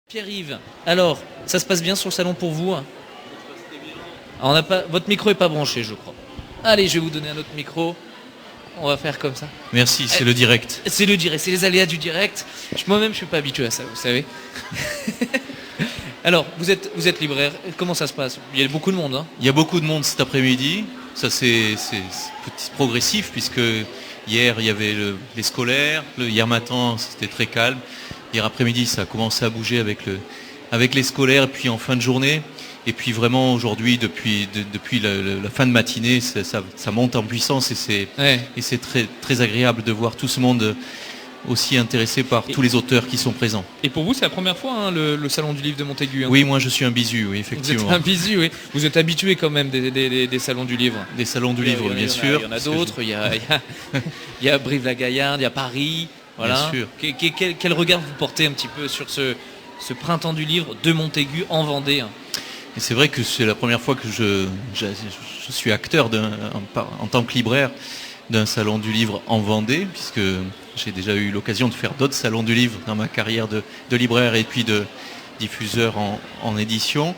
Pierre-Yves, alors, ça se passe bien sur le salon pour vous? Alors, votre micro est pas branché, je crois. Allez, je vais vous donner un autre micro. On va faire comme ça. Merci, c'est le direct. C'est le direct, c'est les aléas du direct. Moi-même, je suis pas habitué à ça, vous savez. Alors, vous êtes libraire. Comment ça se passe? Il y a beaucoup de monde, hein? Il y a beaucoup de monde cet après-midi. Ça, c'est progressif, puisque hier, il y avait les scolaires. Hier matin, c'était très calme. Hier après-midi, ça a commencé à bouger avec les scolaires, et puis en fin de journée. Et puis vraiment, aujourd'hui, depuis la fin de matinée, ça monte en puissance, et c'est très, très agréable de voir tout ce monde aussi intéressé par tous les auteurs qui sont présents. Et pour vous, c'est la première fois, hein, le Salon du Livre de Montaigu, hein? Oui, moi je suis un bisu, oui, effectivement. Vous êtes un bisu, oui. Vous êtes habitué quand même des salons du livre. Des salons du livre, bien sûr. Il y en a d'autres, il y a Brive-la-Gaillarde, il y a Paris. Voilà. Bien sûr. Quel regard vous portez un petit peu sur ce printemps du livre de Montaigu en Vendée? Et c'est vrai que c'est la première fois que je suis acteur en tant que libraire d'un salon du livre en Vendée, puisque j'ai déjà eu l'occasion de faire d'autres salons du livre dans ma carrière de libraire et puis de diffuseur en édition.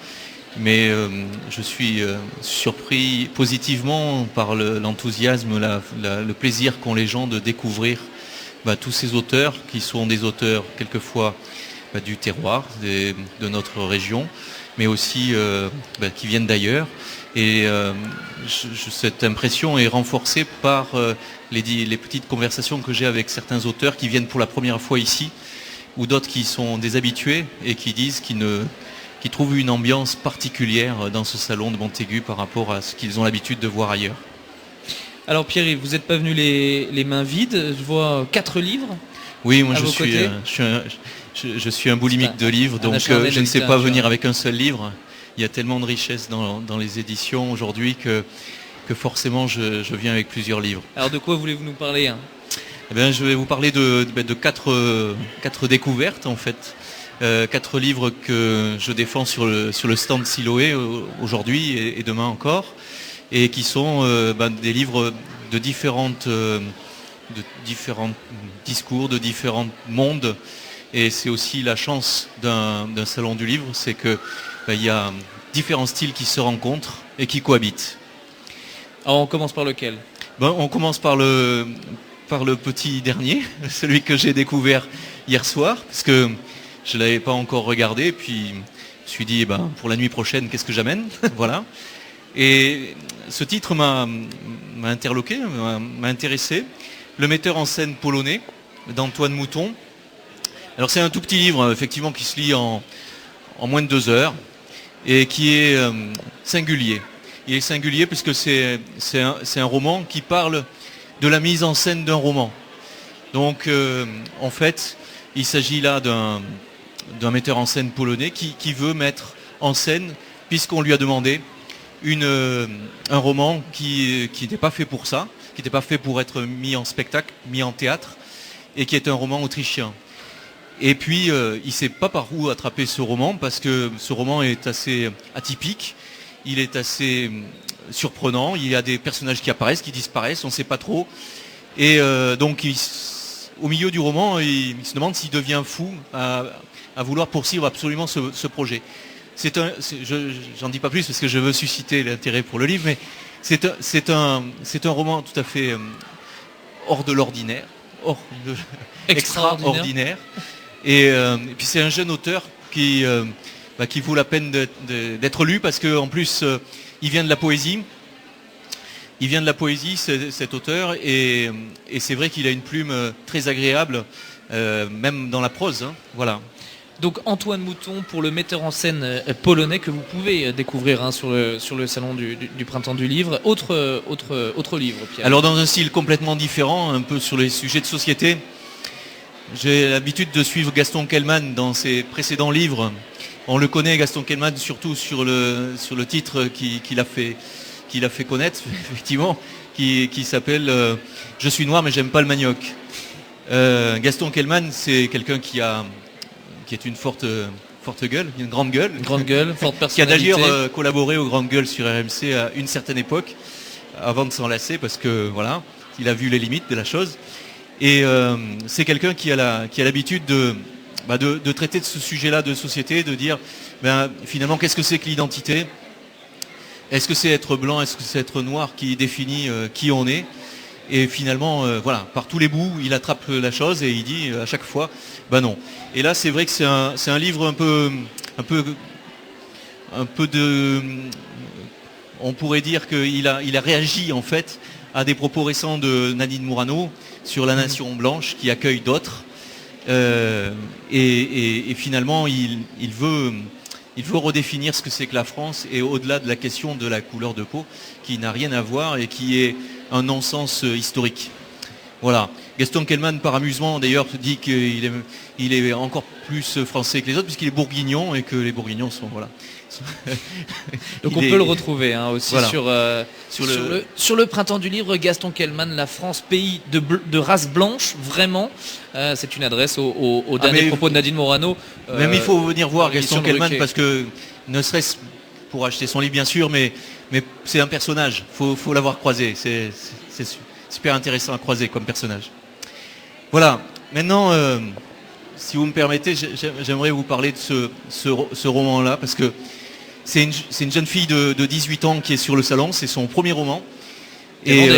Mais je suis surpris positivement par l'enthousiasme, le plaisir qu'ont les gens de découvrir tous ces auteurs qui sont des auteurs quelquefois du terroir, de notre région, mais aussi qui viennent d'ailleurs. Et cette impression est renforcée par les petites conversations que j'ai avec certains auteurs qui viennent pour la première fois ici, ou d'autres qui sont des habitués et qui disent qu'ils trouvent une ambiance particulière dans ce salon de Montaigu par rapport à ce qu'ils ont l'habitude de voir ailleurs. Alors Pierre-Yves, vous n'êtes pas venu les mains vides, je vois 4 livres. Oui, moi je suis un boulimique de livres, donc je ne sais pas venir avec un seul livre. Il y a tellement de richesse dans les éditions aujourd'hui que forcément je viens avec plusieurs livres. Alors de quoi voulez-vous nous parler, hein? Eh bien, je vais vous parler de 4 découvertes en fait. 4 livres que je défends sur le stand Siloé aujourd'hui et demain encore, et qui sont des livres de différents discours, de différents mondes. Et c'est aussi la chance d'un salon du livre, c'est que il y a différents styles qui se rencontrent et qui cohabitent. Alors on commence par lequel? On commence par le petit dernier, celui que j'ai découvert hier soir, parce que je ne l'avais pas encore regardé, puis je me suis dit, pour la nuit prochaine, qu'est-ce que j'amène? Voilà. Et ce titre m'a interloqué, m'a intéressé. Le metteur en scène polonais, d'Antoine Mouton. Alors c'est un tout petit livre, effectivement, qui se lit en moins de 2 heures, et qui est singulier. Il est singulier puisque c'est un roman qui parle de la mise en scène d'un roman. Donc en fait, il s'agit là d'un metteur en scène polonais qui veut mettre en scène, puisqu'on lui a demandé, un roman qui n'était pas fait pour ça, qui n'était pas fait pour être mis en spectacle, mis en théâtre, et qui est un roman autrichien. Et puis, il ne sait pas par où attraper ce roman, parce que ce roman est assez atypique, il est assez surprenant, il y a des personnages qui apparaissent, qui disparaissent, on ne sait pas trop. Et donc, au milieu du roman, il se demande s'il devient fou à vouloir poursuivre absolument ce projet. J'en dis pas plus parce que je veux susciter l'intérêt pour le livre, mais c'est un roman tout à fait hors de l'ordinaire, extraordinaire. Et puis c'est un jeune auteur qui vaut la peine d'être lu, parce qu'en plus il vient de la poésie. Il vient de la poésie, cet auteur, et c'est vrai qu'il a une plume très agréable, même dans la prose, hein, voilà. Donc Antoine Mouton pour le metteur en scène polonais que vous pouvez découvrir sur le salon du printemps du livre. Autre livre, Pierre. Alors dans un style complètement différent, un peu sur les sujets de société. J'ai l'habitude de suivre Gaston Kellman dans ses précédents livres. On le connaît, Gaston Kellman, surtout sur le titre qu'il a fait connaître, effectivement, qui s'appelle Je suis noir mais j'aime pas le manioc. Gaston Kellman, c'est quelqu'un qui est une forte gueule, une grande gueule. Une grande gueule, forte qui a personnalité. d'ailleurs collaboré aux Grandes Gueules sur RMC à une certaine époque, avant de s'en lasser, parce que voilà, il a vu les limites de la chose. Et c'est quelqu'un qui a l'habitude de traiter de ce sujet-là de société, de dire finalement qu'est-ce que c'est que l'identité? Est-ce que c'est être blanc, est-ce que c'est être noir qui définit qui on est? Et finalement, voilà, par tous les bouts, il attrape la chose et il dit à chaque fois, non. Et là, c'est vrai que c'est un livre un peu de, on pourrait dire qu'il a réagi en fait à des propos récents de Nadine Morano sur la nation blanche qui accueille d'autres. Et finalement, il veut redéfinir ce que c'est que la France, et au-delà de la question de la couleur de peau, qui n'a rien à voir et qui est un non-sens historique. Voilà. Gaston Kellman, par amusement, d'ailleurs, dit qu'il est encore plus français que les autres, puisqu'il est bourguignon, et que les bourguignons sont... Voilà. Donc on peut le retrouver aussi voilà. sur le printemps du livre, Gaston Kellman, la France, pays de race blanche, vraiment. C'est une adresse au dernier propos de Nadine Morano. Même il faut venir voir Gaston Kellman, parce que, ne serait-ce pour acheter son livre bien sûr, mais c'est un personnage, faut l'avoir croisé, c'est super intéressant à croiser comme personnage. Voilà, maintenant, si vous me permettez, j'aimerais vous parler de ce roman-là, parce que c'est une jeune fille de 18 ans qui est sur le salon, c'est son premier roman. Et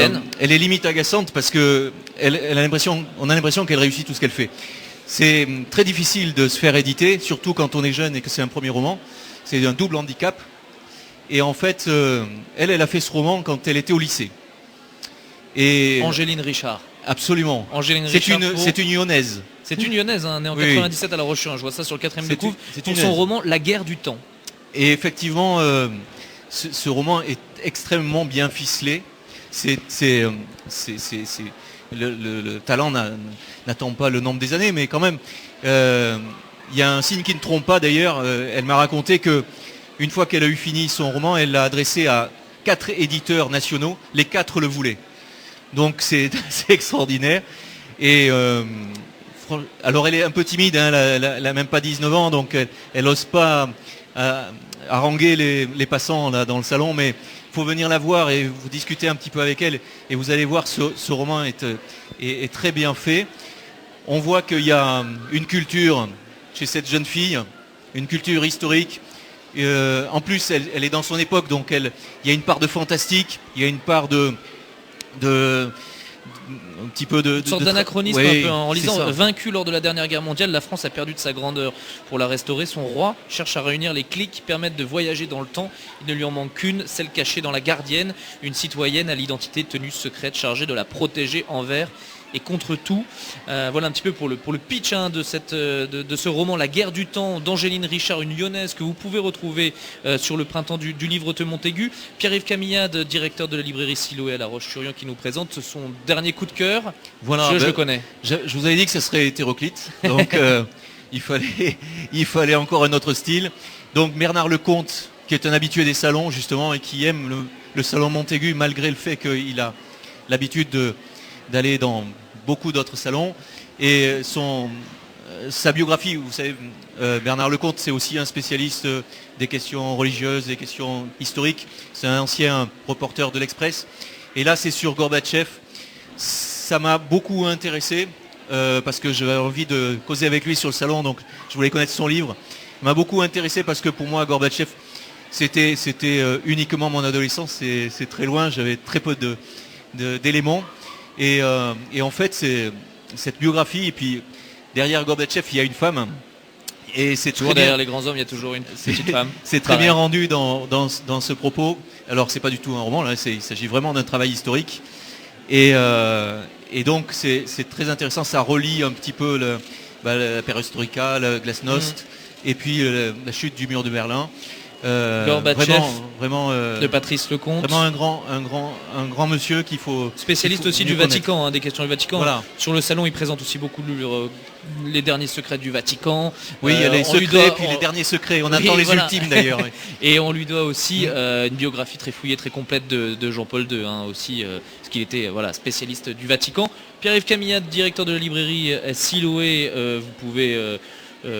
elle est limite agaçante parce que on a l'impression qu'elle réussit tout ce qu'elle fait. C'est très difficile de se faire éditer, surtout quand on est jeune et que c'est un premier roman. C'est un double handicap. Et en fait, elle a fait ce roman quand elle était au lycée. Et Angéline Richard. Absolument. C'est une Lyonnaise. C'est une Lyonnaise, née en 97 à La Roche-sur-Yon. Je vois ça sur le 4e de couve. Pour son roman La guerre du temps. Et effectivement, ce roman est extrêmement bien ficelé. Le talent n'attend pas le nombre des années, mais quand même, il y a un signe qui ne trompe pas d'ailleurs. Elle m'a raconté que une fois qu'elle a eu fini son roman, elle l'a adressé à 4 éditeurs nationaux. Les 4 le voulaient. Donc c'est extraordinaire. Et alors elle est un peu timide, elle n'a même pas 19 ans, donc elle n'ose pas haranguer les passants là dans le salon, mais il faut venir la voir et vous discuter un petit peu avec elle, et vous allez voir, ce roman est très bien fait. On voit qu'il y a une culture chez cette jeune fille, une culture historique. En plus, elle est dans son époque, donc il y a une part de fantastique, il y a une part un petit peu de... Une sorte d'anachronisme, un peu, en lisant Vaincu lors de la dernière guerre mondiale, la France a perdu de sa grandeur. Pour la restaurer, son roi cherche à réunir les clés qui permettent de voyager dans le temps. Il ne lui en manque qu'une, celle cachée dans la gardienne, une citoyenne à l'identité tenue secrète chargée de la protéger envers et contre tout. Voilà un petit peu pour le pitch de ce roman La guerre du temps d'Angéline Richard, une Lyonnaise que vous pouvez retrouver sur le printemps du livre de Montaigu. Pierre-Yves Camillade, directeur de la librairie Siloé à La Roche-sur-Yon, qui nous présente son dernier coup de cœur. Voilà, je le connais. Je vous avais dit que ce serait hétéroclite, donc il fallait encore un autre style. Donc Bernard Lecomte, qui est un habitué des salons justement et qui aime le salon Montaigu malgré le fait qu'il a l'habitude d'aller dans beaucoup d'autres salons, et sa biographie, vous savez, Bernard Lecomte, c'est aussi un spécialiste des questions religieuses, des questions historiques. C'est un ancien reporter de l'Express, et là c'est sur Gorbatchev. Ça m'a beaucoup intéressé parce que j'avais envie de causer avec lui sur le salon, donc je voulais connaître son livre. Ça m'a beaucoup intéressé parce que pour moi Gorbatchev c'était uniquement mon adolescence, c'est très loin, j'avais très peu d'éléments. Et en fait, c'est cette biographie, et puis derrière Gorbatchev, il y a une femme. Et c'est toujours derrière les grands hommes, il y a toujours une petite femme. C'est très bien rendu dans ce propos. Alors, c'est pas du tout un roman, là, il s'agit vraiment d'un travail historique. Et donc, c'est très intéressant. Ça relie un petit peu la perestroïka, la glasnost, et puis la chute du mur de Berlin. Gorbatchev, vraiment de Patrice Lecomte. Vraiment un grand monsieur qu'il faut... Spécialiste aussi du Vatican, des questions du Vatican. Voilà. Sur le salon, il présente aussi beaucoup les derniers secrets du Vatican. Oui, il y a les secrets, puis les derniers secrets. On attend les ultimes d'ailleurs. Oui. Et on lui doit aussi une biographie très fouillée, très complète de Jean-Paul II, aussi, parce qu'il était spécialiste du Vatican. Pierre-Yves Camillade, directeur de la librairie Siloé, vous pouvez...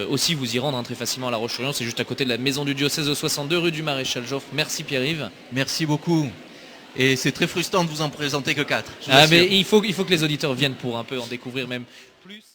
aussi vous y rendre très facilement à La Roche-sur-Yon, c'est juste à côté de la maison du diocèse de 62 rue du Maréchal Joffre. Merci Pierre-Yves. Merci beaucoup. Et c'est très frustrant de vous en présenter que 4. Mais il faut que les auditeurs viennent pour un peu en découvrir même plus.